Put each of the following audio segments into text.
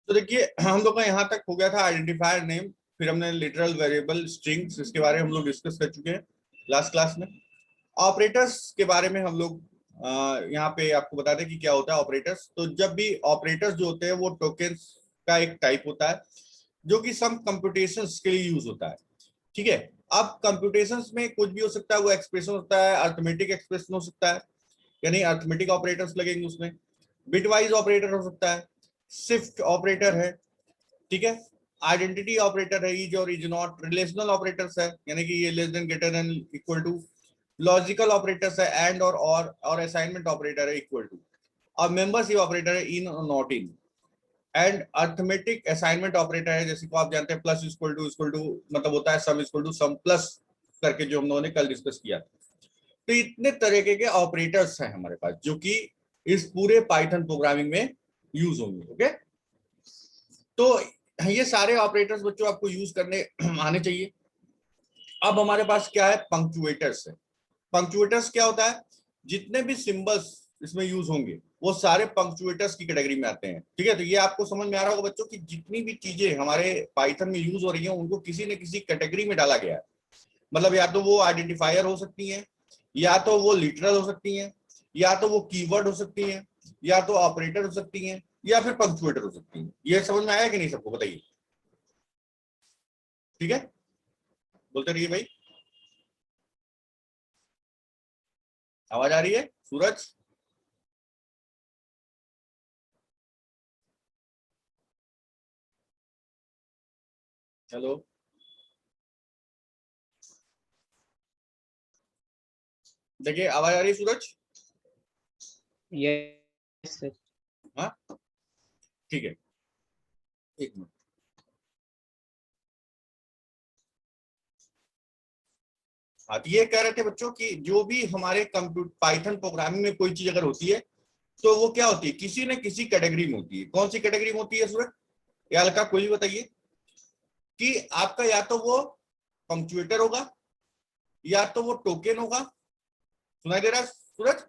तो देखिए हम लोग का यहाँ तक हो गया था आइडेंटिफायर नेम, फिर हमने लिटरल वेरिएबल स्ट्रिंग्स, इसके बारे में हम लोग डिस्कस कर चुके हैं लास्ट क्लास में। ऑपरेटर्स के बारे में हम लोग यहाँ पे आपको बता दें कि क्या होता है ऑपरेटर्स। तो जब भी ऑपरेटर्स जो होते हैं वो टोकन्स का एक टाइप होता है जो कि सम कंप्यूटेशंस के लिए यूज होता है। ठीक है, अब कंप्यूटेशंस में कुछ भी हो सकता है, वो एक्सप्रेशन होता है, अर्थमेटिक एक्सप्रेशन हो सकता है, यानी अर्थमेटिक ऑपरेटर्स लगेंगे उसमें, बिटवाइज ऑपरेटर हो सकता है, शिफ्ट ऑपरेटर है, ठीक है, आइडेंटिटी ऑपरेटर है, इज और इज नॉट, रिलेशनल ऑपरेटर्स है यानी कि ये less than greater than equal to, logical operators है एंड और असाइनमेंट ऑपरेटर है इक्वल टू, और मेंबरशिप ऑपरेटर है इन और not in, and arithmetic assignment operator है जैसे को आप जानते हैं प्लस इक्वल टू मतलब होता है sum equal to sum plus करके, जो हम लोगों ने कल डिस्कस किया। तो इतने तरीके के ऑपरेटर्स हैं हमारे पास जो कि इस पूरे पाइथन प्रोग्रामिंग में यूज होंगे। ओके, तो ये सारे ऑपरेटर्स बच्चों आपको यूज करने आने चाहिए। अब हमारे पास क्या है, पंक्चुएटर्स है। पंक्चुएटर्स क्या होता है, जितने भी सिंबल्स इसमें यूज होंगे वो सारे पंक्चुएटर्स की कैटेगरी में आते हैं। ठीक है, तो ये आपको समझ में आ रहा होगा बच्चों कि जितनी भी चीजें हमारे पाइथन में यूज हो रही हैं उनको किसी न किसी कैटेगरी में डाला गया है। मतलब या तो वो आइडेंटिफायर हो सकती हैं, या तो वो लिटरल हो सकती हैं, या तो वो कीवर्ड हो सकती हैं, या तो ऑपरेटर हो सकती हैं, या फिर पंक्चुएटर हो सकती हैं। ये समझ में आया कि नहीं सबको, बताइए। ठीक है, बोलते रहिए भाई। आवाज आ रही है सूरज? हेलो, देखिए आवाज आ रही है सूरज? Yes sir. हाँ ठीक है, एक मिनट। हाँ, तो ये कह रहे थे बच्चों कि जो भी हमारे कंप्यूटर पाइथन प्रोग्रामिंग में कोई चीज अगर होती है तो वो क्या होती है, किसी न किसी कैटेगरी में होती है। कौन सी कैटेगरी में होती है सूरज या हल्का कोई भी बताइए? कि आपका या तो वो पंक्चुएटर होगा, या तो वो टोकन होगा। सुनाई दे रहा है सूरज?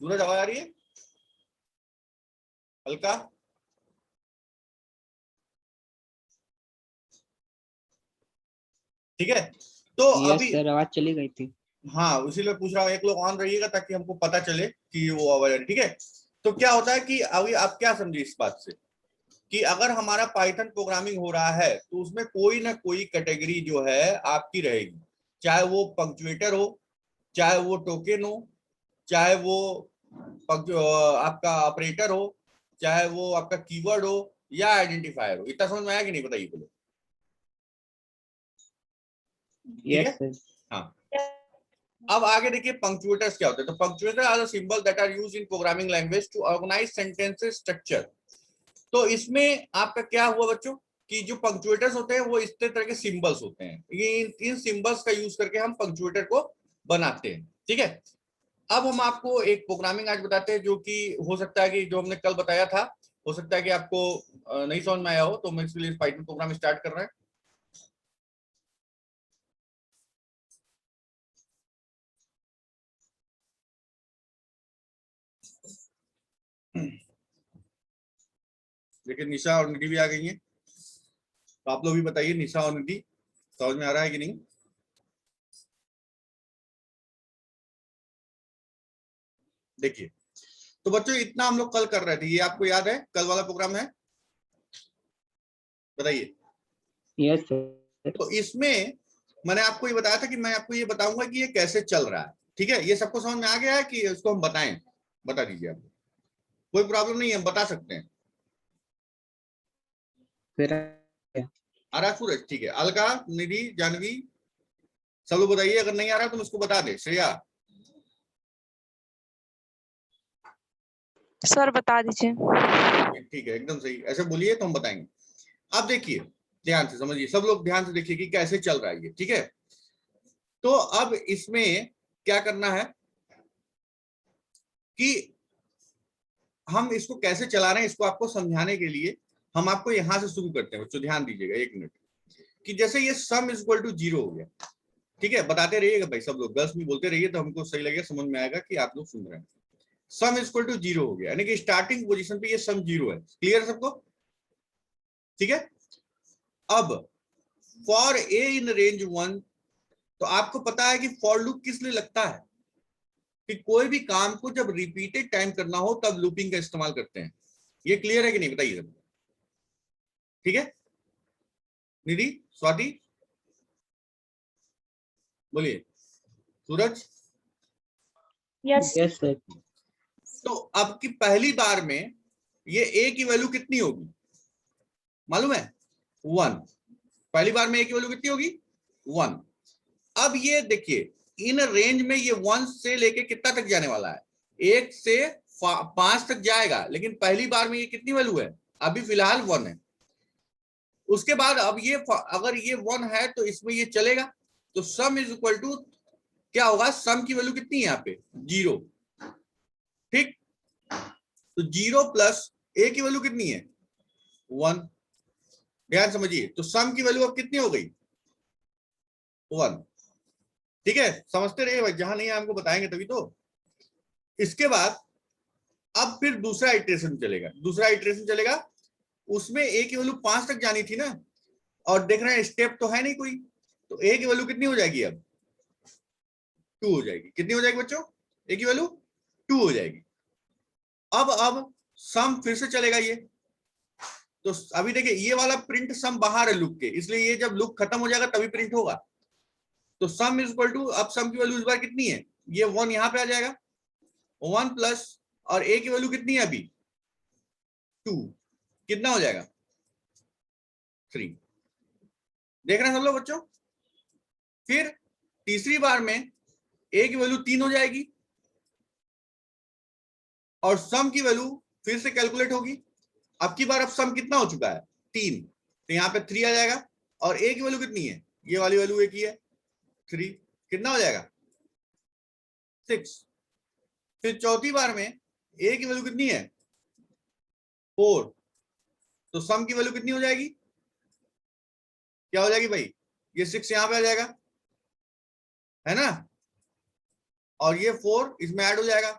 सूरज आवाज आ रही है हल्का? ठीक है, तो यस अभी सर, आवाज चली गई थी। हाँ इसीलिए पूछ रहा हूँ, एक लोग ऑन रहिएगा ताकि हमको पता चले कि वो आवाज आ रही है। ठीक है, तो क्या होता है कि अभी आप क्या समझे इस बात से कि अगर हमारा पाइथन प्रोग्रामिंग हो रहा है तो उसमें कोई ना कोई कैटेगरी जो है आपकी रहेगी, चाहे वो पंक्चुएटर हो, चाहे वो टोकन हो, चाहे वो आपका ऑपरेटर हो, चाहे वो आपका कीवर्ड हो या आइडेंटिफायर हो। इतना समझ में आया कि नहीं, बताइए बोलो। ठीक है, यस सर। हाँ। अब आगे देखिए पंक्चुएटर्स क्या होते हैं। तो punctuator are the symbol that are used in programming language to organise sentences structure. तो इसमें आपका क्या हुआ बच्चों कि जो पंक्चुएटर्स होते हैं वो इस तरह के सिंबल्स होते हैं। इन सिंबल्स का यूज करके हम पंक्चुएटर को बनाते हैं। ठीक है, अब हम आपको एक प्रोग्रामिंग आज बताते हैं जो कि हो सकता है कि जो हमने कल बताया था हो सकता है कि आपको नहीं समझ में आया हो, तो हम इसके लिए पाइथन प्रोग्राम स्टार्ट कर रहे हैं। देखिए निशा और निधि भी आ गई हैं, तो आप लोग भी बताइए निशा और निधि समझ में आ रहा है कि नहीं। देखिए, तो बच्चों इतना हम लोग कल कर रहे थे, ये आपको याद है कल वाला प्रोग्राम है, बताइए। Yes sir. तो इसमें मैंने आपको ये बताया था कि मैं आपको ये बताऊंगा कि ये कैसे चल रहा है। ठीक है, ये सबको समझ में आ गया है कि इसको हम बताएं? बता दीजिए आप, कोई प्रॉब्लम नहीं है, हम बता सकते हैं। फिर आ रहा सूरज? ठीक है, अलका, निधि, जानवी, सब लोग बताइए। अगर नहीं आ रहा तो इसको बता दे श्रेया। सर बता दीजिए। ठीक है, एकदम सही, ऐसे बोलिए तो हम बताएंगे। अब देखिए ध्यान से समझिए, सब लोग ध्यान से देखिए कि कैसे चल रहा है ये। ठीक है, तो अब इसमें क्या करना है कि हम इसको कैसे चला रहे हैं, इसको आपको समझाने के लिए हम आपको यहां से शुरू करते हैं। बच्चों ध्यान दीजिएगा एक मिनट, कि जैसे ये सम इज इक्वल टू 0 हो गया। ठीक है, बताते रहिएगा भाई, सब लोग गर्ल्स भी बोलते रहिए तो हमको सही लगेगा, समझ में आएगा कि आप लोग सुन रहे हैं। सम इज इक्वल टू 0 हो गया, यानी कि स्टार्टिंग पोजीशन पे ये सम 0 है। क्लियर है सबको? ठीक है। अब फॉर ए इन रेंज 1, तो आपको पता है कि फॉर लूप किस लिए लगता है कि कोई भी काम को जब रिपीटेड टाइम करना हो तब लूपिंग का इस्तेमाल करते हैं। ये क्लियर है कि नहीं, बताइए सब। ठीक है, निधि, स्वाति, बोलिए, सूरज। Yes yes sir. तो अब की पहली बार में ये ए की वैल्यू कितनी होगी मालूम है? 1। पहली बार में ए की वैल्यू कितनी होगी? 1। अब ये देखिए इन रेंज में ये 1 से लेके कितना तक जाने वाला है? 1 से 5 तक जाएगा, लेकिन पहली बार में ये कितनी वैल्यू है? अभी फिलहाल 1 है। उसके बाद अब ये अगर ये 1 है तो इसमें ये चलेगा, तो सम इज इक्वल टू क्या होगा? सम की वैल्यू कितनी है यहाँ पे? 0। ठीक, तो 0 प्लस ए की वैल्यू कितनी है? 1। ध्यान समझिए, तो सम की वैल्यू अब कितनी हो गई? 1। ठीक है, समझते रहिए भाई, जहां नहीं है हमको बताएंगे तभी तो। इसके बाद अब फिर दूसरा इटरेशन चलेगा। दूसरा इटरेशन चलेगा, उसमें ए की वैल्यू 5 तक जानी थी ना, और देख रहे हैं स्टेप तो है नहीं कोई, तो ए की वैल्यू कितनी हो जाएगी? अब 2 हो जाएगी। कितनी हो जाएगी बच्चों? ए की वैल्यू 2 हो जाएगी। अब सम फिर से चलेगा ये, तो अभी देखिए ये वाला प्रिंट सम बाहर है लूप के, इसलिए ये जब लूप खत्म हो जाएगा तभी प्रिंट होगा। तो सम इज इक्वल टू, अब सम की वैल्यू इस बार कितनी है? ये 1 यहां पे आ जाएगा, 1 प्लस, और ए की वैल्यू कितनी है अभी? 2। कितना हो जाएगा? 3। देख रहे हैं सब लोग बच्चों? फिर तीसरी बार में ए की वैल्यू 3 हो जाएगी, और सम की वैल्यू फिर से कैलकुलेट होगी। अब की बार अब सम कितना हो चुका है? 3, तो यहाँ पे 3 आ जाएगा, और ए की वैल्यू कितनी है? ये वाली वैल्यू ए की है 3। कितना हो जाएगा? 6। फिर चौथी बार में ए की वैल्यू कितनी है? 4, तो सम की वैल्यू कितनी हो जाएगी? क्या हो जाएगी भाई? ये 6 यहां पे आ जाएगा, है ना, और ये 4 इसमें ऐड हो जाएगा।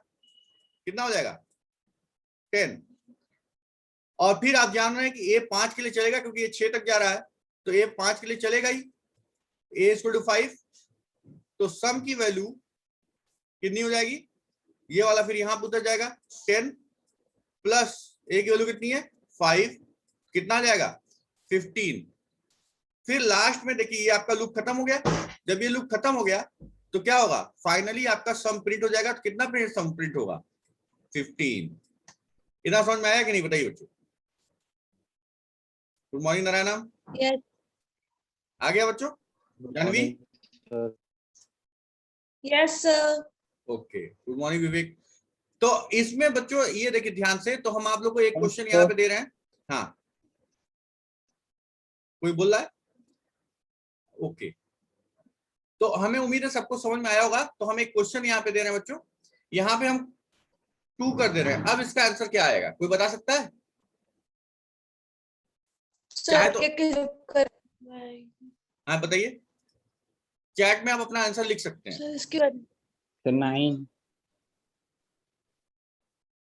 कितना हो जाएगा? 10। और फिर आप जान रहे हैं कि ए 5 के लिए चलेगा, क्योंकि ये 6 तक जा रहा है, तो ए 5 के लिए चलेगा ही, ए इक्वल टू 5। तो सम की वैल्यू कितनी हो जाएगी? ये वाला फिर यहां पर उतर जाएगा, 10 प्लस ए की वैल्यू कितनी है? 5। कितना आ जाएगा? 15। फिर लास्ट में देखिए ये आपका लूप खत्म हो गया। जब ये लूप खत्म हो गया तो क्या होगा? फाइनली आपका सम प्रिंट हो जाएगा। तो कितना प्रिंट सम प्रिंट होगा? 15। इतना समझ में आया कि नहीं, बताइए बच्चों? Good morning Narayanam. यस आ गया बच्चों? Janvi? Yes sir okay, good morning Vivek. तो इसमें बच्चों ये देखिए ध्यान से, तो हम आप लोग को एक क्वेश्चन यहाँ पे दे रहे हैं। हाँ, कोई बोल रहा है? ओके, तो हमें उम्मीद है सबको समझ में आया होगा। तो हम एक क्वेश्चन यहाँ पे दे रहे हैं बच्चों, यहाँ पे हम 2 कर दे रहे हैं। अब इसका आंसर क्या आएगा, कोई बता सकता है? चाहे तो हाँ बताइए, चैट में आप अपना आंसर लिख सकते हैं। सर इसके बाद 9।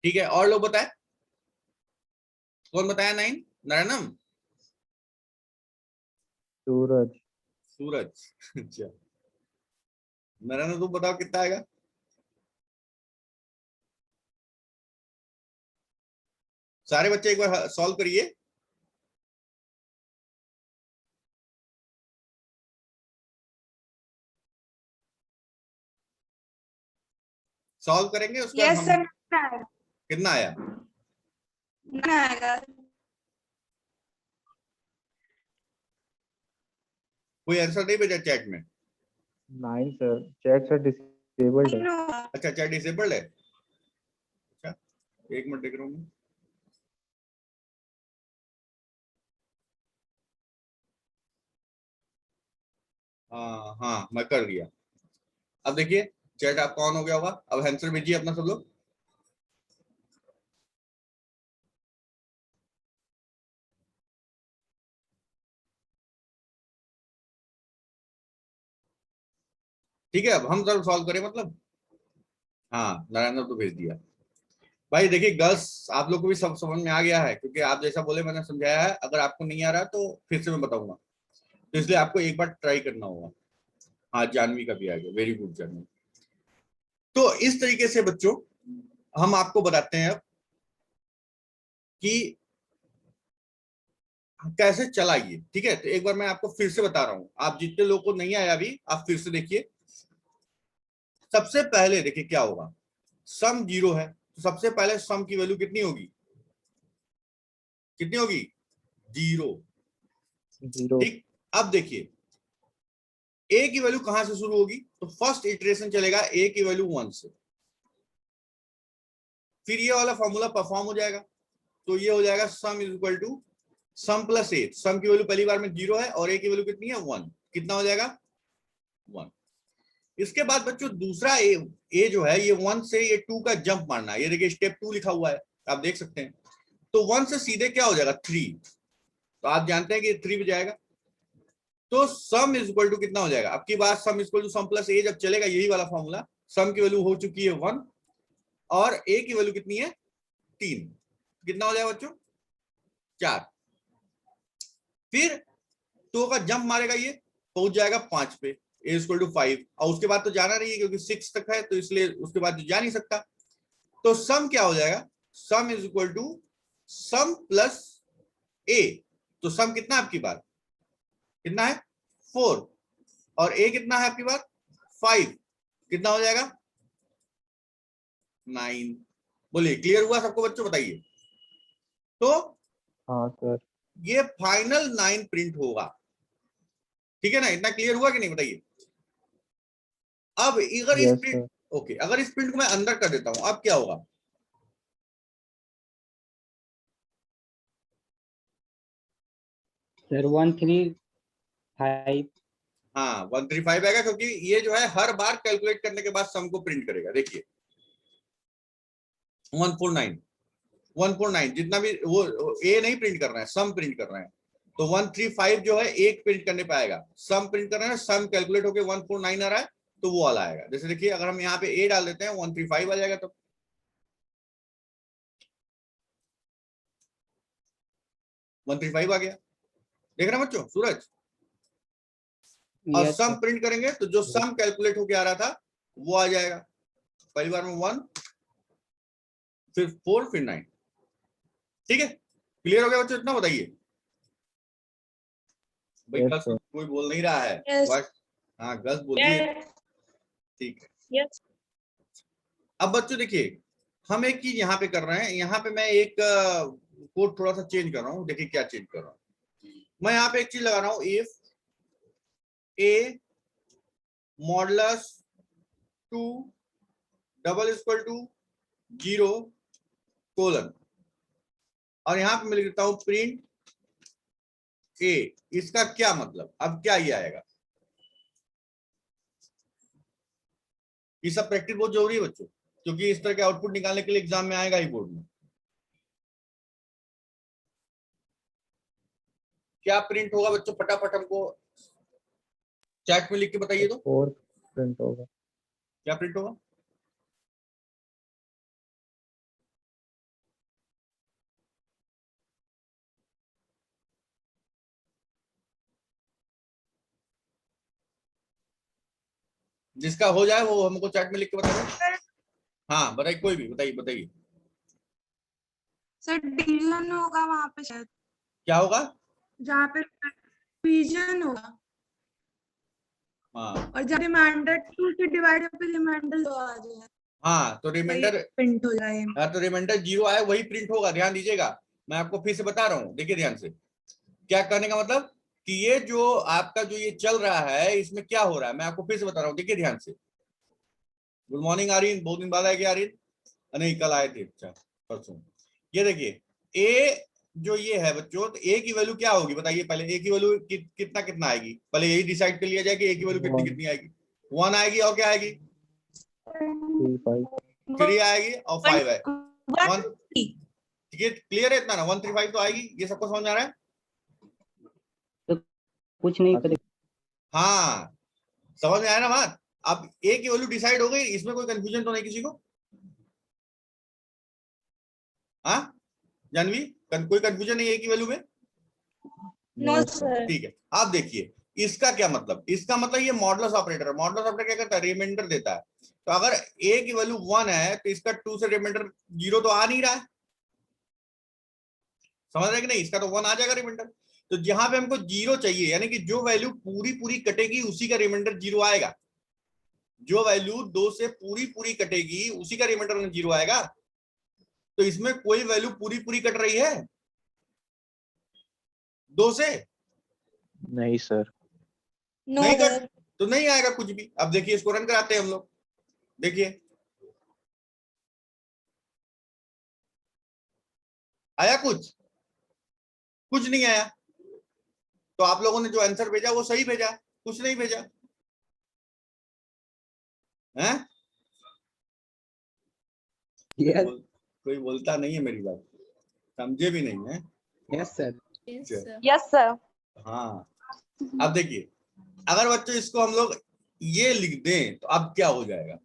ठीक है, और लोग बताए? कौन बताया 9? नारायणम? सूरज। सूरज। अच्छा, नारायण तुम बताओ कितना आएगा? सारे बच्चे एक बार सॉल्व करिए। सॉल्व करेंगे उसके बाद यस हम। सर कितना आया? आएगा। कोई आंसर नहीं भेजा चैट में? 9 सर, चैट सर डिसेबल्ड है। अच्छा, चैट डिसेबल्ड है। अच्छा, एक मिनट देख रहा हूँ मैं। हाँ हाँ, मैं कर दिया। अब देखिए चैट आपका ऑन हो गया होगा। अब आंसर भेजिए अपना सब लोग। ठीक है, अब हम सब सॉल्व करें मतलब। हाँ, नारायण तो भेज दिया। भाई देखिए गर्ल्स, आप लोग को भी सब समझ में आ गया है, क्योंकि आप जैसा बोले मैंने समझाया है। अगर आपको नहीं आ रहा तो फिर से मैं बताऊंगा, तो इसलिए आपको एक बार ट्राई करना होगा। हाँ, जानवी का भी आ गया, वेरी गुड जानवी। तो इस तरीके से बच्चों हम आपको बताते हैं अब कि कैसे चलाइए। ठीक है, तो एक बार मैं आपको फिर से बता रहा हूं, आप जितने लोगों को नहीं आया अभी आप फिर से देखिए। सबसे पहले देखिए क्या होगा, सम 0 है तो सबसे पहले सम की वैल्यू कितनी होगी, कितनी होगी, 0। 0। ठीक, अब देखिए ए की वैल्यू कहां से शुरू होगी, तो फर्स्ट इटरेशन चलेगा ए की वैल्यू 1 से, फिर ये वाला फॉर्मूला परफॉर्म हो जाएगा। तो ये हो जाएगा sum is equal to sum plus a. सम की वैल्यू पहली बार में 0 है और ए की वैल्यू कितनी है 1, कितना हो जाएगा 1। इसके बाद बच्चों दूसरा ए जो है ये 1 से ये 2 का जंप मारना है। ये देखिए स्टेप 2 लिखा हुआ है, आप देख सकते हैं। तो 1 से सीधे क्या हो जाएगा 3, तो आप जानते हैं कि 3 पे जाएगा। तो सम इज इक्वल टू कितना हो जाएगा, अब की बात sum is equal to sum plus a जब चलेगा, यही वाला फॉर्मूला। सम की वैल्यू हो चुकी है 1 और ए की वैल्यू कितनी है 3, कितना हो जाएगा बच्चों 4। फिर 2 का जंप मारेगा, ये पहुंच जाएगा 5 पे, ए इक्वल टू 5। और उसके बाद तो जाना नहीं है क्योंकि 6 तक है, तो इसलिए उसके बाद जा नहीं सकता। तो सम क्या हो जाएगा, sum is equal to sum plus a. तो सम कितना है आपकी बात, कितना है 4, और ए कितना है आपकी बात 5, कितना हो जाएगा 9। बोलिए क्लियर हुआ सबको बच्चों, बताइए। तो हाँ सर। ये फाइनल 9 प्रिंट होगा। ठीक है ना, इतना क्लियर हुआ कि नहीं, बताइए। अब अगर इस यस प्रिंट, सर। ओके, अगर इस प्रिंट को मैं अंदर कर देता हूं अब क्या होगा, सर 135। हाँ 135 आएगा, क्योंकि ये जो है हर बार कैलकुलेट करने के बाद सम को प्रिंट करेगा। देखिए 149 149 जितना भी वो ए नहीं प्रिंट कर रहे हैं, सम प्रिंट कर रहे हैं। तो 135 जो है एक प्रिंट करने पाएगा, सम प्रिंट कर रहे हैं, सम कैलकुलेट होकर 149 आ रहा है तो वो वाला आएगा। जैसे देखिए अगर हम यहाँ पे ए डाल देते हैं 135 आ जाएगा, तो 135 आ गया। देख रहे हैं बच्चों सूरज। और यस सम सर। प्रिंट करेंगे तो जो सम कैलकुलेट होके आ रहा था वो आ जाएगा। पहली बार में 1, फिर 4, फिर 9। ठीक है, क्लियर हो गया बच्चों, इतना बताइए। भाई यस गर्ल्स सर। कोई बोल नहीं रहा है Yes. बस। हाँ गर्ल्स बोलिए। Yes. ठीक है, Yes. अब बच्चों देखिए हम एक चीज यहाँ पे कर रहे हैं। यहाँ पे मैं एक कोड थोड़ा सा चेंज कर रहा हूँ। देखिए क्या चेंज कर रहा हूँ, मैं यहाँ पे एक चीज लगा रहा हूँ, if a modulus 2 double equal to 0 colon, और यहाँ पे मैं लिख देता हूँ प्रिंट ए। इसका क्या मतलब, अब क्या ये आएगा, ये सब प्रैक्टिस बहुत जरूरी है बच्चों, क्योंकि इस तरह के आउटपुट निकालने के लिए एग्जाम में आएगा ही बोर्ड में। क्या प्रिंट होगा बच्चों, फटाफट हमको चैट में लिख के बताइए। तो 4 प्रिंट होगा। क्या प्रिंट होगा, जिसका हो जाए वो हमको चैट में लिख के बताइए। हाँ बताइए, कोई भी बताइए, बताइए सर डिवीजन होगा वहां पे शायद, क्या होगा। जहाँ पे डिवीजन होगा, हाँ और जब रिमाइंडर 2 से डिवाइड पे रिमाइंडर 2 आ जाए हाँ, तो रिमाइंडर, प्रिंट हो जाए। हाँ तो रिमाइंडर 0 आए वही प्रिंट होगा। ध्यान दीजिएगा, मैं आपको फिर से बता रहा हूँ, देखिए ध्यान से। क्या कहने का मतलब कि ये जो आपका जो ये चल रहा है इसमें क्या हो रहा है, मैं आपको फिर से बता रहा हूँ, देखिए ध्यान से। गुड मॉर्निंग आर्यन, बहुत दिन बाद आए क्या आर्यन, नहीं कल आए थे, अच्छा परसों। ये देखिए ए जो ये है बच्चों, तो ए की वैल्यू क्या होगी बताइए पहले। ए की वैल्यू कितना कितना आएगी, पहले यही डिसाइड कर लिया जाए कि ए की वैल्यू कितनी 1 कितनी आएगी। 1 आएगी और क्या आएगी 3 5। 3 आएगी और 5 है 1। 1 क्लियर है इतना ना, 135 तो आएगी, ये सबको समझ आ रहा है। तो कुछ नहीं हाँ करे। हाँ समझ में आया ना बात। अब ए की वैल्यू डिसाइड हो गई, इसमें कोई कंफ्यूजन तो नहीं किसी को। हाँ जानवी, कोई कंफ्यूजन नहीं है की वैल्यू में? No sir. ठीक है, आप देखिए इसका क्या मतलब, इसका मतलब ये मॉडुलस ऑपरेटर है। मॉडुलस ऑपरेटर क्या करता है, रिमाइंडर देता है। तो अगर a की वैल्यू 1 है तो इसका 2 से रिमाइंडर 0 तो आ नहीं रहा है, समझ रहे कि नहीं? इसका तो 1 आ जाएगा रिमाइंडर। तो जहां पे हमको 0 चाहिए, यानी कि जो वैल्यू पूरी पूरी कटेगी उसी का रिमाइंडर 0 आएगा। जो वैल्यू 2 से पूरी पूरी कटेगी उसी का रिमाइंडर 0 आएगा। तो इसमें कोई वैल्यू पूरी पूरी कट रही है 2 से? नहीं सर। नो नहीं सर। कट तो नहीं आएगा कुछ भी। अब देखिए इसको रन कराते हैं हम लोग, देखिए आया कुछ? कुछ नहीं आया। तो आप लोगों ने जो आंसर भेजा वो सही भेजा, कुछ नहीं भेजा है? Yes, कोई बोलता नहीं है मेरी बात, समझे भी नहीं है। yes sir. Yes sir. हाँ अब देखिए, अगर बच्चों इसको हम लोग ये लिख दें तो अब क्या हो जाएगा?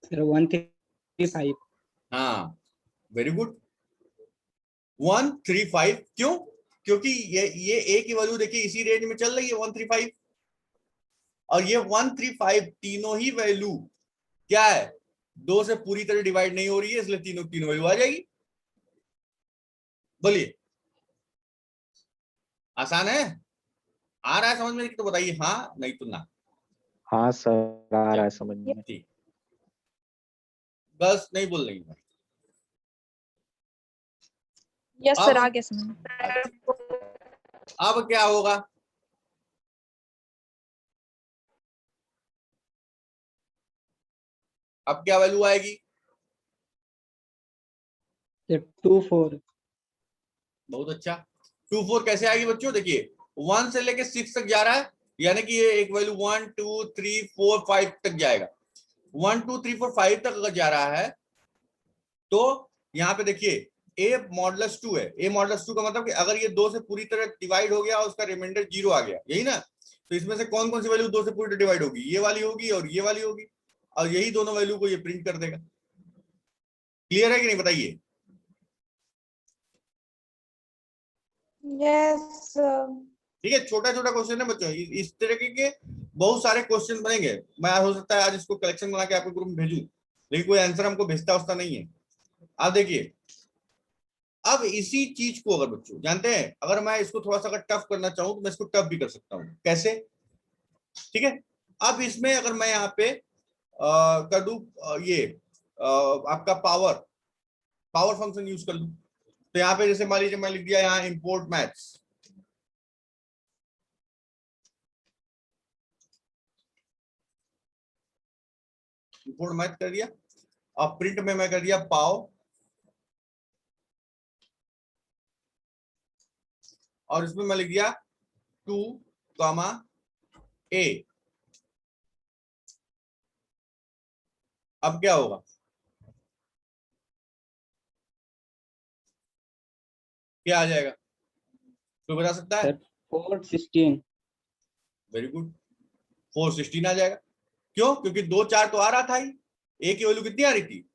Sir, 135. हाँ वेरी गुड, 135। क्यों? क्योंकि ये a की वैल्यू देखिए इसी रेंज में चल रही है 135, और ये 135 तीनों ही वैल्यू क्या है, 2 से पूरी तरह डिवाइड नहीं हो रही है, इसलिए तीनों तीनों वैल्यू आ जाएगी। बोलिए आसान है? आ रहा है समझ में तो बताइए हाँ, नहीं तो ना। हाँ सर, आ रहा है समझ में। ठीक, बस नहीं बोल रही है। यस सर, अब आगे समझ। अब क्या होगा? अब क्या वैल्यू आएगी? Sir, 24. बहुत अच्छा। 24 कैसे आएगी बच्चों? देखिए 1 से लेके 6 तक जा रहा है, यानी कि ये एक वैल्यू 1 2 3 4 5 तक जाएगा। 1 2 3 4 5 तक अगर जा रहा है तो यहाँ पे देखिए a मॉडुलस 2 है। a मॉडुलस 2 का मतलब कि अगर ये 2 से पूरी तरह डिवाइड हो गया और उसका रिमाइंडर 0 आ गया, यही ना? तो इसमें से कौन कौन सी वैल्यू 2 से पूरी तरह डिवाइड होगी? ये वाली होगी और ये वाली होगी, और यही दोनों वैल्यू को ये प्रिंट कर देगा। क्लियर है कि नहीं बताइए? Yes sir. ठीक है, छोटा छोटा क्वेश्चन है बच्चों, इस तरीके के बहुत सारे क्वेश्चन बनेंगे। मैं हो सकता है आज इसको कलेक्शन बना के आपके ग्रुप में भेजूं, लेकिन कोई आंसर हमको भेजता उसका नहीं है। आप देखिए अब इसी चीज को अगर बच्चों जानते हैं, अगर मैं इसको थोड़ा सा अगर टफ करना चाहूं तो मैं इसको टफ भी कर सकता हूं। कैसे? ठीक है, अब इसमें अगर मैं यहाँ पे कर दूं ये आपका पावर पावर फंक्शन यूज कर लूं, तो यहाँ पे जैसे मान लीजिए मैं लिख दिया यहाँ इंपोर्ट मैथ्स, इंपोर्ट मैथ कर दिया, और प्रिंट में मैं कर दिया पाव, और इसमें मैं लिख दिया 2 कॉमा a। अब क्या होगा? क्या आ जाएगा, कोई बता सकता है? Sir, 416. वेरी गुड, 416 आ जाएगा। क्यों? क्योंकि 2 4 तो आ रहा था ही। a की वैल्यू कितनी आ रही थी?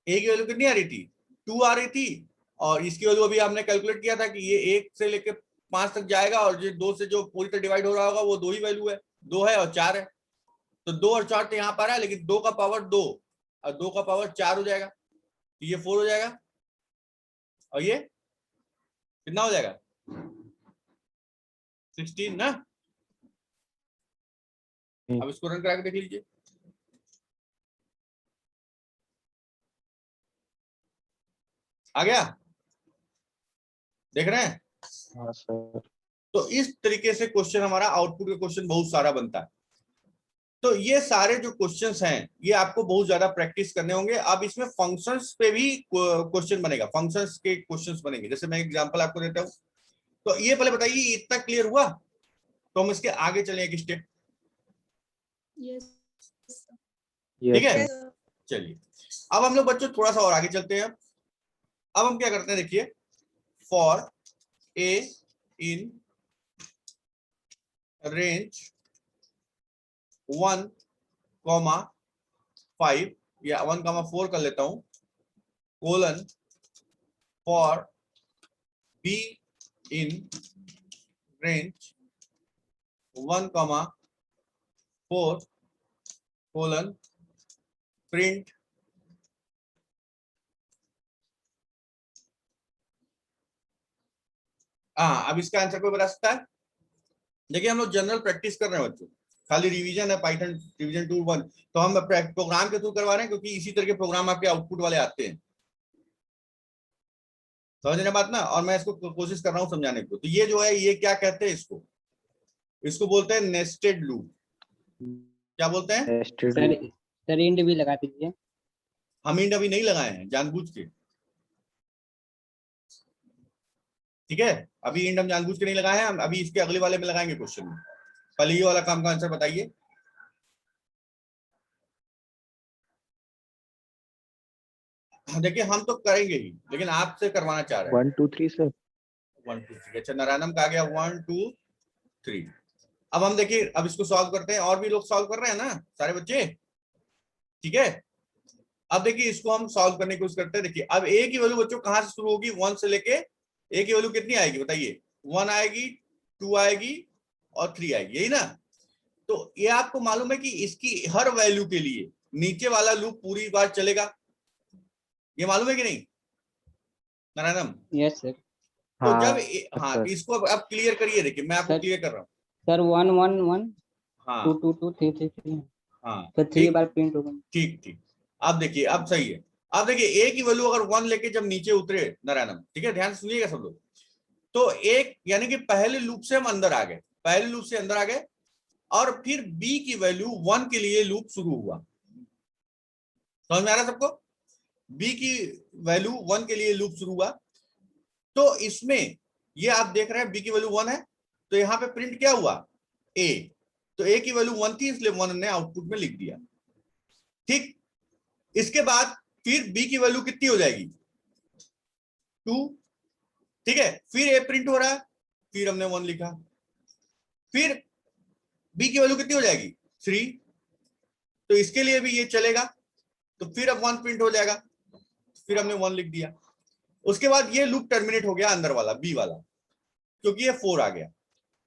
a की वैल्यू कितनी आ रही थी? 2 आ रही थी, और इसकी वैल्यू अभी हमने कैलकुलेट किया था कि ये 1 से लेके 5 तक जाएगा, और जो 2 से जो पूरी तरह डिवाइड हो रहा होगा वो 2 ही वैल्यू है, 2 है और 4 है। तो 2 और 4 तो यहाँ पर है, लेकिन 2 का पावर 2 और 2 का पावर 4 हो जाएगा, तो ये 4 हो जाएगा, और ये कितना हो जाएगा? 16 ना। अब इसको रन करा के देख लीजिए। आ गया? देख रहे हैं? हाँ सर। तो इस तरीके से क्वेश्चन हमारा आउटपुट का क्वेश्चन बहुत सारा बनता है। तो ये सारे जो क्वेश्चंस हैं ये आपको बहुत ज्यादा प्रैक्टिस करने होंगे। अब इसमें फंक्शंस पे भी क्वेश्चन बनेगा, फंक्शंस के क्वेश्चंस बनेंगे। जैसे मैं एग्जांपल आपको देता हूं, तो ये पहले बताइए इतना क्लियर हुआ? तो हम इसके आगे चलें एक स्टेप, यस ठीक है? Yes sir. चलिए अब हम लोग बच्चों थोड़ा सा और आगे चलते हैं। अब हम क्या करते हैं, देखिए फॉर ए इन रेंज 1, 5 या 1,4 कर लेता हूं, colon for be in range 1,4 colon print अब इसका आंसर कोई बता सकता है? देखिए हम लोग जनरल प्रैक्टिस कर रहे हैं बच्चों, खाली रिवीजन है पाइथन रिवीजन 2.1, तो हम प्रोग्राम के थ्रू करवा रहे हैं क्योंकि इसी तरह के प्रोग्राम आपके आउटपुट वाले आते हैं, समझ रहे बात ना। और मैं इसको कोशिश कर रहा हूं समझाने को। तो ये जो है ये क्या कहते हैं, इसको बोलते हैं नेस्टेड लूप। क्या बोलते हैं? नेस्टेड सर सर इंड भी लगा दीजिए। हम इंड अभी नहीं लगाए हैं जानबूझ के, ठीक है, अभी इंड हम जानबूझ के नहीं लगाए हैं, हम अभी इसके अगले वाले में लगाएंगे क्वेश्चन में। पहले ये वाला काम का आंसर बताइए। देखिए हम तो करेंगे ही, लेकिन आपसे करवाना चाह रहे हैं। 1 2 3 सर। 1 2 3 अच्छा, नारायणम का आ गया 1 2 3। अब हम देखिए अब इसको सॉल्व करते हैं, और भी लोग सॉल्व कर रहे हैं ना सारे बच्चे, ठीक है। अब देखिए इसको हम सॉल्व करने की कोशिश करते हैं। देखिए अब ए की वैल्यू बच्चों कहां से शुरू होगी? 1 से लेके ए की वैल्यू कितनी आएगी बताइए? 1 आएगी, 2 आएगी और 3 आएगी, यही ना। तो ये आपको मालूम है कि इसकी हर वैल्यू के लिए नीचे वाला लूप पूरी बार चलेगा, ये मालूम है कि नहीं नारायणम? Yes sir. तो जब हाँ सर। इसको अब क्लियर करिए। देखिए मैं आपको सर- क्लियर कर रहा हूँ। सर 1 1 1 हाँ 2 2 2 3 3 3 हाँ तो 3 ठीक बार प्रिंट होगा। ठीक ठीक। अब देखिए अब सही है। अब देखिए ए की वैल्यू अगर 1 लेके जब नीचे उतरे नारायणम, ठीक है, ध्यान से सुनिएगा सब लोग। तो एक यानी कि पहले लूप से हम अंदर आ गए, पहले लूप से अंदर आ गए, और फिर बी की वैल्यू 1 के लिए लूप शुरू हुआ। समझ में आ रहा है सबको? बी की वैल्यू 1 के लिए लूप शुरू हुआ। तो इसमें ये आप देख रहे हैं बी की वैल्यू 1 है, तो यहां पे प्रिंट क्या हुआ? ए। तो ए की वैल्यू 1 थी, इसलिए 1 ने आउटपुट में लिख दिया, ठीक। इसके बाद फिर बी की वैल्यू कितनी हो जाएगी? 2, ठीक है। फिर ए प्रिंट हो रहा है, फिर हमने 1 लिखा। फिर बी की वैल्यू कितनी हो जाएगी? 3, तो इसके लिए भी ये चलेगा। तो फिर अब 1 प्रिंट हो जाएगा, फिर हमने 1 लिख दिया। उसके बाद ये लूप टर्मिनेट हो गया अंदर वाला बी वाला, क्योंकि ये 4 आ गया।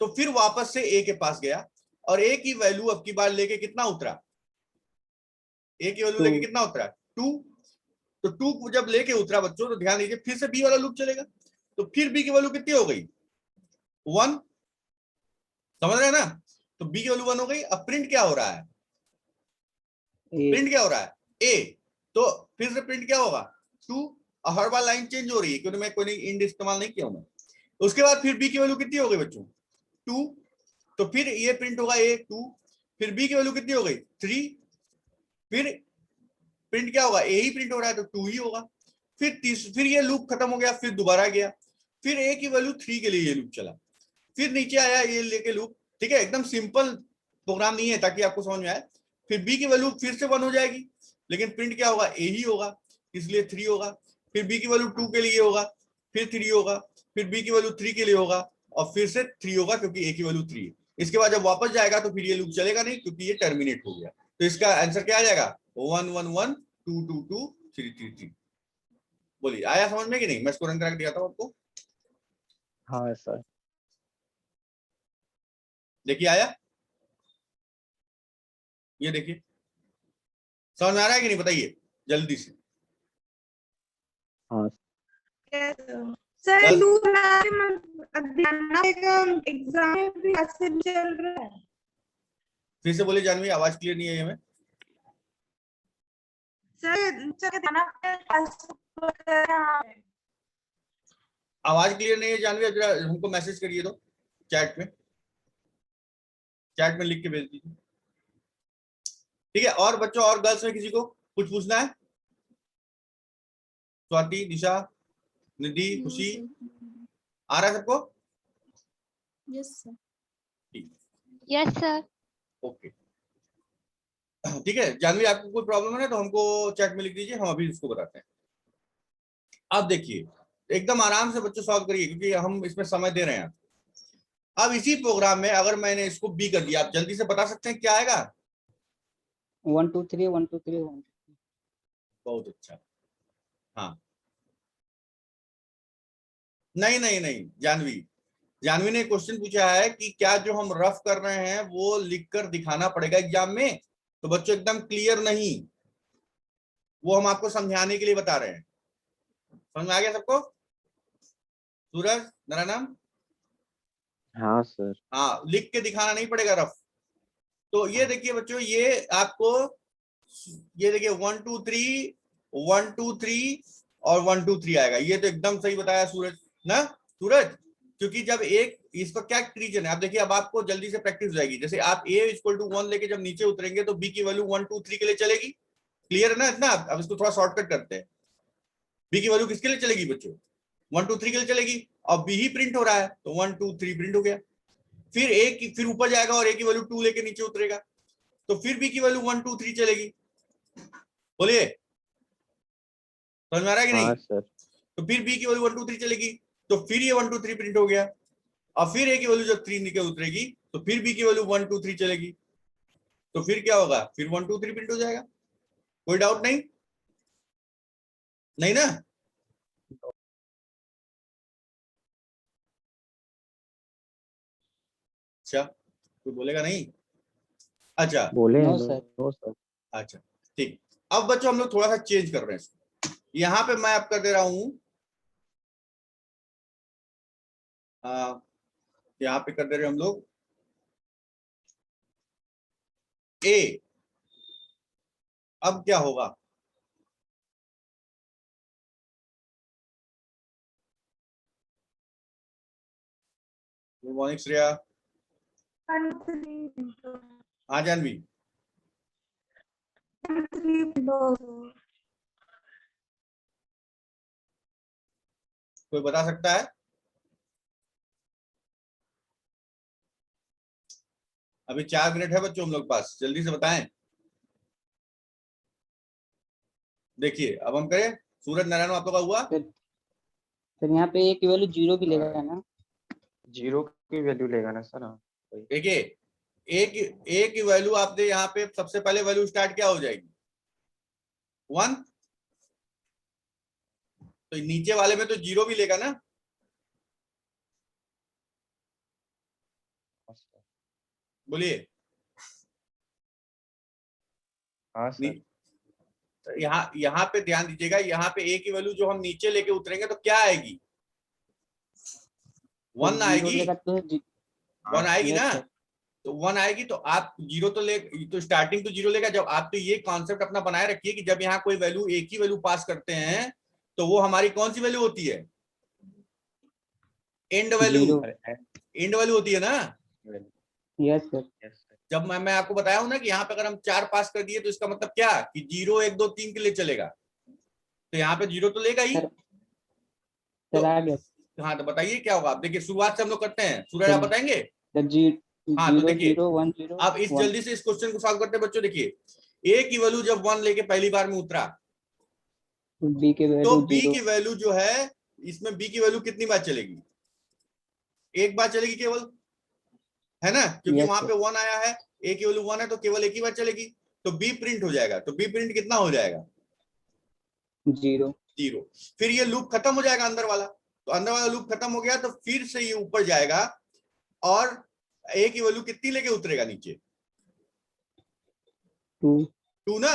तो फिर वापस से ए के पास गया, और ए की वैल्यू अब की बार लेके कितना उतरा? ए की वैल्यू लेके कितना उतरा? 2। तो 2 को जब लेके उतरा बच्चों, तो ध्यान दीजिए फिर से बी वाला लूप चलेगा। तो फिर बी की वैल्यू कितनी हो गई? 1। समझ रहे हैं ना? तो बी की वैल्यू 1 हो गई। अब प्रिंट क्या हो रहा है? प्रिंट क्या हो रहा है? ए। तो फिर से प्रिंट क्या होगा? 2। और हर बार लाइन चेंज हो रही है क्योंकि मैं कोई इंड इस्तेमाल नहीं किया हूं मैं। उसके बाद फिर बी की वैल्यू कितनी हो गई बच्चों? 2। तो फिर ये प्रिंट होगा ए 2। फिर बी की वैल्यू कितनी हो गई? 3। फिर प्रिंट क्या होगा? ए ही प्रिंट हो रहा है तो 2 ही होगा। फिर ये लूप खत्म हो गया, फिर दोबारा गया, फिर ए की वैल्यू 3 के लिए ये लूप चला, फिर नीचे आया ये लेके लूप, ठीक है। एकदम सिंपल प्रोग्राम नहीं है, ताकि आपको समझ में आए। फिर बी की वैल्यू फिर से 1 हो जाएगी, लेकिन प्रिंट क्या होगा? ए ही होगा, इसलिए 3 होगा। फिर बी की वैल्यू 2 के लिए होगा, फिर 3 होगा, फिर बी की वैल्यू 3 के लिए होगा, और फिर से 3 होगा क्योंकि ए की वैल्यू 3 है। इसके बाद जब वापस जाएगा तो फिर ये लूप चलेगा नहीं, क्योंकि ये टर्मिनेट हो गया। तो इसका आंसर क्या आ जाएगा? 1 1 1 2 2 2 3 3 3। बोलिए आया समझ में कि नहीं? मैं इसको रन करा के दिखाता हूं आपको। हाँ सर। देखिए आया, ये देखिए समझ में आ रहा है कि नहीं बताइए जल्दी से। हाँ सर बस। लूप एग्जाम भी ऐसे चल रहा है। फिर से बोलिए जानवी, आवाज क्लियर नहीं है हमें। आवाज क्लियर नहीं है जानवी, अब जरा हमको मैसेज करिए तो चैट में लिख के भेज दीजिए, ठीक है। और बच्चों और गर्ल्स में किसी को कुछ पूछना है? स्वाति, निशा, निधि, खुशी, आ रहा है सबको? Yes sir. ठीक, यस सर। ओके, ठीक है। जानवी आपको कोई प्रॉब्लम है ना तो हमको चैट में लिख दीजिए, हम अभी उसको बताते हैं। अब देखिए एकदम आराम से बच्चों सॉल्व करिए, क्योंकि हम इसमें समय दे रहे हैं। अब इसी प्रोग्राम में अगर मैंने इसको बी कर दिया, आप जल्दी से बता सकते हैं क्या आएगा? 1 2 3 1 2 3 1। बहुत अच्छा। हाँ, नहीं नहीं नहीं, जानवी ने क्वेश्चन पूछा है कि क्या जो हम रफ कर रहे हैं वो लिखकर दिखाना पड़ेगा एग्जाम में। तो बच्चों एकदम क्लियर नहीं, वो हम आपको समझाने के लिए बता रहे हैं। समझ में आ गया सबको? सूरज, नारायणम? हाँ सर। हाँ, लिख के दिखाना नहीं पड़ेगा रफ। तो ये देखिए बच्चों, ये आपको, ये देखिए 1 2 3 1 2 3 और 1 2 3 आएगा। ये तो एकदम सही बताया सूरज ना, सूरज। क्योंकि जब एक, इसका क्या रीजन है, आप देखिए, अब आपको जल्दी से प्रैक्टिस हो जाएगी। जैसे आप a इक्वल टू 1 लेके जब नीचे उतरेंगे तो b की वैल्यू 1 2 3 के लिए चलेगी। क्लियर है ना इतना? अब इसको थोड़ा शॉर्टकट करते हैं। b की वैल्यू किसके लिए चलेगी बच्चों? 1 2 3 के लिए चलेगी। और b ही प्रिंट हो रहा है तो 1 2 3 प्रिंट हो गया। फिर a की, फिर ऊपर जाएगा और a की वैल्यू 2 लेके नीचे उतरेगा तो फिर b की वैल्यू 1 2 3 चलेगी। बोलिए, समझ में आ रहा है कि नहीं? हाँ सर। तो फिर b की वैल्यू 1 2 3 चलेगी तो फिर ये 1 2 3 प्रिंट हो गया। और फिर a की वैल्यू जब 3 नीचे उतरेगी तो फिर b की वैल्यू 1 2 3 चलेगी। तो फिर क्या होगा? फिर 1 2 3 प्रिंट हो जाएगा। कोई डाउट नहीं? नहीं ना? अच्छा, कोई बोलेगा नहीं? अच्छा बोले नो हैं सर। No sir. अच्छा, ठीक। अब बच्चों हम लोग थोड़ा सा चेंज कर रहे हैं इसको। यहाँ पे मैं आपका दे रहा हूं, यहाँ पे कर दे रहे हैं हम लोग ए। अब क्या होगा? Good morning Shreya. 1 3 हाँ जानवी, 3 कोई बता सकता है? अभी 4 मिनट है बच्चों हम लोग पास, जल्दी से बताएं। देखिए अब हम करें, सूरज नारायण आप लोग का हुआ। सर यहाँ पे a की वैल्यू 0 भी लेगा ना? 0 की वैल्यू लेगा ना सर? हाँ। देखिए ए की वैल्यू आपने यहाँ पे सबसे पहले वैल्यू स्टार्ट क्या हो जाएगी? 1। तो नीचे वाले में तो 0 भी लेगा ना? बोलिए। हाँ सर। तो यहाँ पे ध्यान दीजिएगा, यहाँ पे ए की वैल्यू जो हम नीचे लेके उतरेंगे तो क्या आएगी? 1 0 आएगी। लेगा तो 1 आएगी यस ना? सर। तो 1 आएगी तो आप 0 तो ले, तो स्टार्टिंग तो 0 लेगा। जब आप तो ये कॉन्सेप्ट अपना बनाए रखिए कि जब यहाँ कोई वैल्यू एक ही वैल्यू पास करते हैं तो वो हमारी कौन सी वैल्यू होती है? And value. 0 एंड वैल्यू होती है ना? Yes sir. जब मैं आपको बताया हूं ना कि यहाँ पे अगर हम 4 पास कर दिए तो इसका मतलब क्या कि 0 1 2 3 के लिए चलेगा। तो यहाँ पे 0 तो लेगा ही। सर तो आ गया हाँ, तो बताइए क्या होगा? आप देखिए, शुरुआत से हम लोग करते हैं। सूरज आप बताएंगे? सर। 0 हाँ, तो 0 देखिए 0 1 0 आप इस 1। जल्दी से इस क्वेश्चन को सॉल्व करते हैं बच्चों। देखिए ए की वैल्यू जब 1 लेके पहली बार में उतरा b की तो वैल्यू बी 0। की वैल्यू जो है, इसमें बी की वैल्यू कितनी बार चलेगी? एक बार चलेगी केवल, है ना? क्योंकि यस वहां सर। पे 1 आया है, ए की वैल्यू 1 है तो केवल एक ही बार चलेगी। तो बी प्रिंट हो जाएगा। तो बी प्रिंट कितना हो जाएगा? 0 0। फिर ये लूप खत्म हो जाएगा अंदर वाला। तो अंदर वाला लूप खत्म हो गया तो फिर से ये ऊपर जाएगा और ए की वैल्यू कितनी लेके उतरेगा नीचे? 2 2 ना?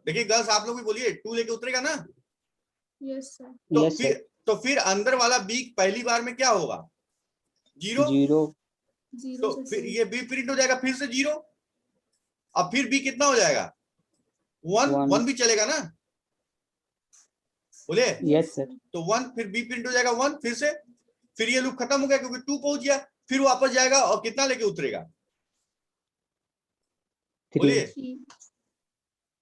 देखिए गर्ल्स आप लोग भी बोलिए, 2 लेके उतरेगा ना? Yes sir. Yes sir. तो फिर अंदर वाला बी पहली बार में क्या होगा? 0। 0 तो 0 फिर से ये बी प्रिंट हो जाएगा फिर से 0। अब फिर बी कितना हो जाएगा? 1। 1 1 भी चलेगा ना? बोलिए। Yes sir. तो 1 फिर बी प्रिंट हो जाएगा 1 फिर से। फिर ये लूप खत्म हो गया क्योंकि 2 पहुंच गया। फिर वापस जाएगा और कितना लेके उतरेगा? 3 बोलिए।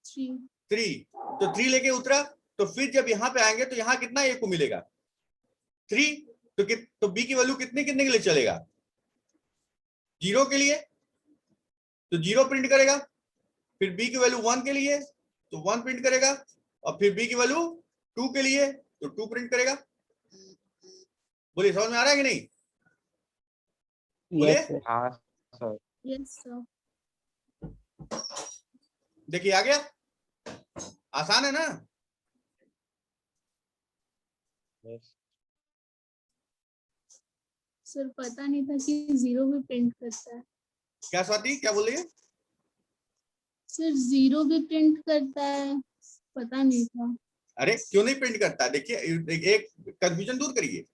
3 3। तो 3 लेके उतरा तो फिर जब यहां पे आएंगे तो यहां कितना ए को मिलेगा? 3। तो बी की वैल्यू कितने कितने के लिए चलेगा? 0 के लिए तो 0 प्रिंट करेगा। फिर बी की वैल्यू 1 के लिए तो 1 प्रिंट करेगा। और फिर बी की वैल्यू 2 के लिए तो 2 प्रिंट करेगा। बोलिए, समझ में आ रहा है कि नहीं? बोलिए। Yes sir. हाँ सर। Yes sir. देखिए आ गया, आसान है ना। सर पता नहीं था कि 0 भी प्रिंट करता है। क्या स्वाति, क्या बोल रही है? सर 0 भी प्रिंट करता है, पता नहीं था। अरे क्यों नहीं प्रिंट करता? देखिए एक कंफ्यूजन दूर करिए।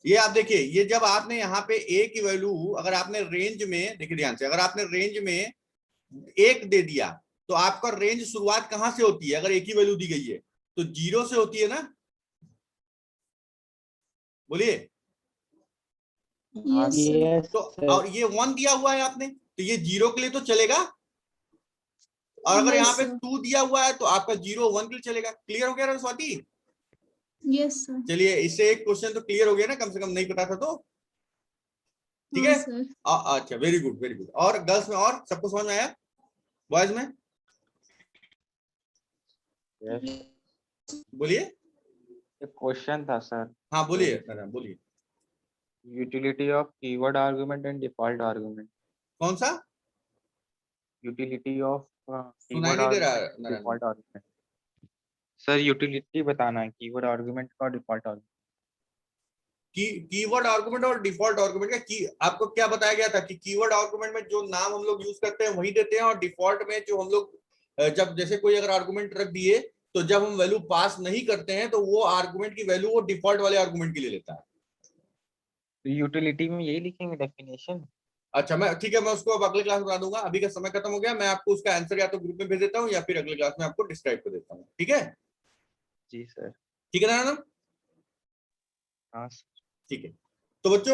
ये आप देखिए, ये जब आपने यहाँ पे ए की वैल्यू, अगर आपने रेंज में, देखिए ध्यान से, अगर आपने रेंज में 1 दे दिया तो आपका रेंज शुरुआत कहां से होती है? अगर एक ही वैल्यू दी गई है तो 0 से होती है ना, बोलिए। Yes sir. यस तो और ये 1 दिया हुआ है आपने, तो ये 0 के लिए तो चलेगा, और अगर यहाँ पे 2 दिया हुआ है तो आपका 0 1 के लिए चलेगा। क्लियर हो गया स्वाति? Yes sir. चलिए, इससे एक क्वेश्चन तो क्लियर हो गया ना, कम से कम नहीं पता था तो। ठीक है सर। अच्छा, वेरी गुड वेरी गुड। और गर्ल्स में और सबको समझ में आया? बॉयज में बोलिए। एक क्वेश्चन था सर, हाँ बोलिए सर, बोलिए। Utility of keyword argument and default argument. कौन सा? यूटिलिटी ऑफ सुनाई कीवर्ड नहीं दे रहा आर्गुमेंट, है Narayan. Default argument. Sir utility बताना है कीवर्ड आर्गुमेंट का, डिफॉल्ट आर्गुमेंट। कीवर्ड आर्गुमेंट और डिफॉल्ट आर्गुमेंट का की आपको क्या बताया गया था कि कीवर्ड आर्गुमेंट में जो नाम हम लोग यूज करते हैं वही देते हैं, और डिफॉल्ट में जो हम लोग जब जैसे कोई अगर आर्गुमेंट रख दिए तो जब हम वैल्यू पास नहीं करते हैं तो वो आर्गुमेंट की वैल्यू वो डिफॉल्ट वाले आर्गुमेंट के लिए लेता है। तो यूटिलिटी में यही लिखेंगे डेफिनेशन। अच्छा, मैं ठीक है, मैं उसको अब अगले क्लास में बता दूंगा। अभी का समय खत्म हो गया, मैं आपको उसका आंसर या तो ग्रुप में भेज देता हूँ या फिर अगले क्लास में आपको डिस्क्राइब कर देता हूँ। ठीक है? जी सर। ठीक है नारायण? हाँ। ठीक है, तो बच्चों